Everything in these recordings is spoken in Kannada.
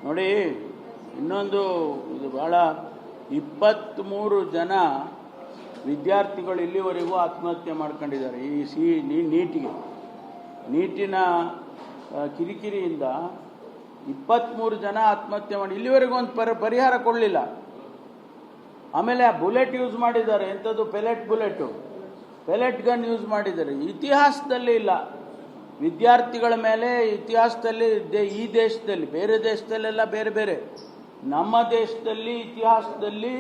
ನೋಡಿ, ಇನ್ನೊಂದು ಇದು ಬಹಳ 23 ಜನ ವಿದ್ಯಾರ್ಥಿಗಳು ಇಲ್ಲಿವರೆಗೂ ಆತ್ಮಹತ್ಯೆ ಮಾಡ್ಕೊಂಡಿದ್ದಾರೆ. ನೀಟಿನ ಕಿರಿಕಿರಿಯಿಂದ 23 ಜನ ಆತ್ಮಹತ್ಯೆ ಮಾಡಿ ಇಲ್ಲಿವರೆಗೂ ಒಂದು ಪರಿಹಾರ ಕೊಡಲಿಲ್ಲ. ಆಮೇಲೆ ಆ ಬುಲೆಟ್ ಯೂಸ್ ಮಾಡಿದ್ದಾರೆ, ಎಂಥದ್ದು ಪೆಲೆಟ್ ಗನ್ ಯೂಸ್ ಮಾಡಿದ್ದಾರೆ. ಇತಿಹಾಸದಲ್ಲಿ ಇಲ್ಲ ವಿದ್ಯಾರ್ಥಿಗಳ ಮೇಲೆ, ಇತಿಹಾಸದಲ್ಲಿ ಈ ದೇಶದಲ್ಲಿ, ಬೇರೆ ದೇಶದಲ್ಲೆಲ್ಲ ಬೇರೆ, ನಮ್ಮ ದೇಶದಲ್ಲಿ ಇತಿಹಾಸದಲ್ಲಿ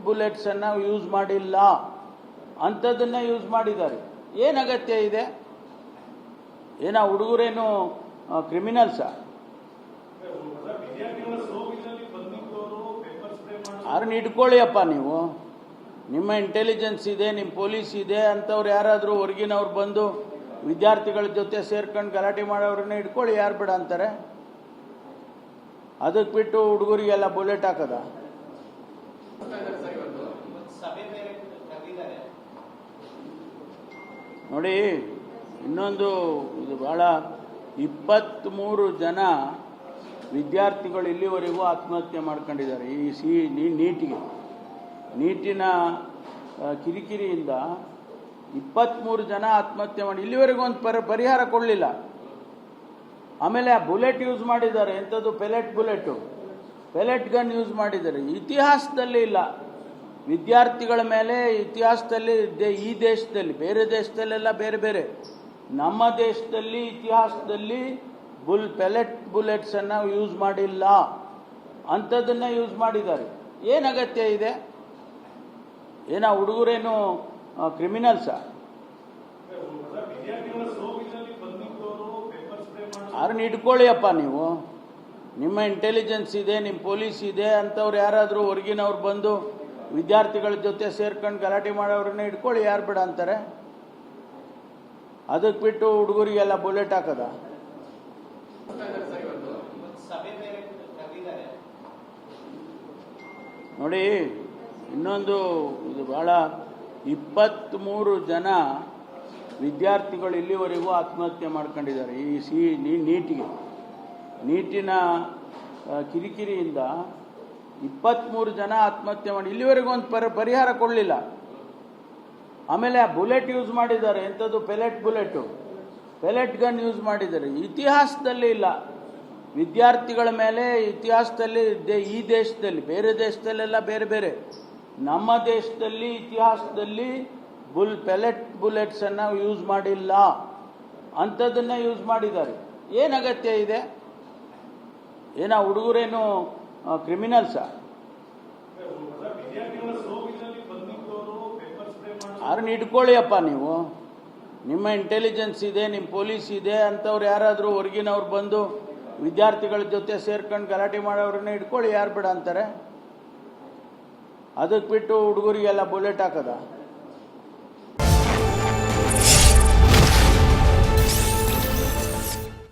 ಬುಲೆಟ್ಸ್ ಅನ್ನ ಯೂಸ್ ಮಾಡಿಲ್ಲ, ಅಂಥದ್ದನ್ನ ಯೂಸ್ ಮಾಡಿದ್ದಾರೆ. ಏನು ಅಗತ್ಯ ಇದೆ? ಏನ ಹುಡುಗರೇನು ಕ್ರಿಮಿನಲ್ಸಾ? ಯಾರನ್ನ ಇಟ್ಕೊಳ್ಳಿಯಪ್ಪ ನೀವು, ನಿಮ್ಮ ಇಂಟೆಲಿಜೆನ್ಸ್ ಇದೆ, ನಿಮ್ಮ ಪೊಲೀಸ್ ಇದೆ, ಅಂಥವ್ರು ಯಾರಾದರೂ ಹೊರಗಿನವ್ರು ಬಂದು ವಿದ್ಯಾರ್ಥಿಗಳ ಜೊತೆ ಸೇರ್ಕೊಂಡು ಗಲಾಟೆ ಮಾಡೋರನ್ನ ಇಟ್ಕೊಳ್ಳಿ, ಯಾರು ಬೇಡ ಅಂತಾರೆ? ಅದಕ್ಕೆ ಬಿಟ್ಟು ಹುಡುಗರಿಗೆಲ್ಲ ಬುಲೆಟ್ ಹಾಕದ? ನೋಡಿ, ಇನ್ನೊಂದು ಇದು ಬಹಳ 23 ಜನ ವಿದ್ಯಾರ್ಥಿಗಳು ಇಲ್ಲಿವರೆಗೂ ಆತ್ಮಹತ್ಯೆ ಮಾಡ್ಕೊಂಡಿದ್ದಾರೆ. ನೀಟಿನ ಕಿರಿಕಿರಿಯಿಂದ 23 ಜನ ಆತ್ಮಹತ್ಯೆ ಮಾಡಿ ಇಲ್ಲಿವರೆಗೂ ಒಂದು ಪರಿಹಾರ ಕೊಡಲಿಲ್ಲ. ಆಮೇಲೆ ಆ ಬುಲೆಟ್ ಯೂಸ್ ಮಾಡಿದ್ದಾರೆ, ಎಂಥದ್ದು ಪೆಲೆಟ್ ಗನ್ ಯೂಸ್ ಮಾಡಿದ್ದಾರೆ. ಇತಿಹಾಸದಲ್ಲಿ ಇಲ್ಲ ವಿದ್ಯಾರ್ಥಿಗಳ ಮೇಲೆ, ಇತಿಹಾಸದಲ್ಲಿ ಈ ದೇಶದಲ್ಲಿ, ಬೇರೆ ದೇಶದಲ್ಲೆಲ್ಲ ಬೇರೆ, ನಮ್ಮ ದೇಶದಲ್ಲಿ ಇತಿಹಾಸದಲ್ಲಿ ಬುಲೆಟ್ಸ್ ಅನ್ನ ಯೂಸ್ ಮಾಡಿಲ್ಲ, ಅಂಥದ್ದನ್ನ ಯೂಸ್ ಮಾಡಿದ್ದಾರೆ. ಏನು ಅಗತ್ಯ ಇದೆ? ಏನ ಹುಡುಗರೇನು ಕ್ರಿಮಿನಲ್ಸಾ? ಯಾರನ್ನ ಇಟ್ಕೊಳ್ಳಿಯಪ್ಪ ನೀವು, ನಿಮ್ಮ ಇಂಟೆಲಿಜೆನ್ಸ್ ಇದೆ, ನಿಮ್ಮ ಪೊಲೀಸ್ ಇದೆ, ಅಂಥವ್ರು ಯಾರಾದರೂ ಹೊರಗಿನವ್ರು ಬಂದು ವಿದ್ಯಾರ್ಥಿಗಳ ಜೊತೆ ಸೇರ್ಕೊಂಡು ಗಲಾಟೆ ಮಾಡೋರನ್ನ ಇಟ್ಕೊಳ್ಳಿ, ಯಾರು ಬೇಡ ಅಂತಾರೆ? ಅದಕ್ಕೆ ಬಿಟ್ಟು ಹುಡುಗರಿಗೆಲ್ಲ ಬುಲೆಟ್ ಹಾಕದ? ನೋಡಿ, ಇನ್ನೊಂದು ಇದು ಬಹಳ 23 ಜನ ವಿದ್ಯಾರ್ಥಿಗಳು ಇಲ್ಲಿವರೆಗೂ ಆತ್ಮಹತ್ಯೆ ಮಾಡ್ಕೊಂಡಿದ್ದಾರೆ. ನೀಟಿನ ಕಿರಿಕಿರಿಯಿಂದ 23 ಜನ ಆತ್ಮಹತ್ಯೆ ಮಾಡಿ ಇಲ್ಲಿವರೆಗೂ ಒಂದು ಪರಿಹಾರ ಕೊಡಲಿಲ್ಲ. ಆಮೇಲೆ ಆ ಬುಲೆಟ್ ಯೂಸ್ ಮಾಡಿದ್ದಾರೆ, ಎಂಥದ್ದು ಪೆಲೆಟ್ ಗನ್ ಯೂಸ್ ಮಾಡಿದ್ದಾರೆ. ಇತಿಹಾಸದಲ್ಲಿ ಇಲ್ಲ ವಿದ್ಯಾರ್ಥಿಗಳ ಮೇಲೆ, ಇತಿಹಾಸದಲ್ಲಿ ಈ ದೇಶದಲ್ಲಿ, ಬೇರೆ ದೇಶದಲ್ಲೆಲ್ಲ ಬೇರೆ, ನಮ್ಮ ದೇಶದಲ್ಲಿ ಇತಿಹಾಸದಲ್ಲಿ ಬುಲೆಟ್ಸ್ ಅನ್ನ ಯೂಸ್ ಮಾಡಿಲ್ಲ, ಅಂಥದ್ದನ್ನ ಯೂಸ್ ಮಾಡಿದ್ದಾರೆ. ಏನು ಅಗತ್ಯ ಇದೆ? ಏನ ಹುಡುಗರೇನು ಕ್ರಿಮಿನಲ್ಸಾ? ಯಾರನ್ನ ಇಟ್ಕೊಳ್ಳಿಯಪ್ಪ ನೀವು, ನಿಮ್ಮ ಇಂಟೆಲಿಜೆನ್ಸ್ ಇದೆ, ನಿಮ್ಮ ಪೊಲೀಸ್ ಇದೆ, ಅಂಥವ್ರು ಯಾರಾದರೂ ಹೊರಗಿನವ್ರು ಬಂದು ವಿದ್ಯಾರ್ಥಿಗಳ ಜೊತೆ ಸೇರ್ಕೊಂಡು ಗಲಾಟೆ ಮಾಡೋರನ್ನ ಇಟ್ಕೊಳ್ಳಿ, ಯಾರು ಬೇಡ ಅಂತಾರೆ? ಅದಕ್ಕೆ ಬಿಟ್ಟು ಹುಡುಗರಿಗೆಲ್ಲ ಬುಲೆಟ್ ಹಾಕದ?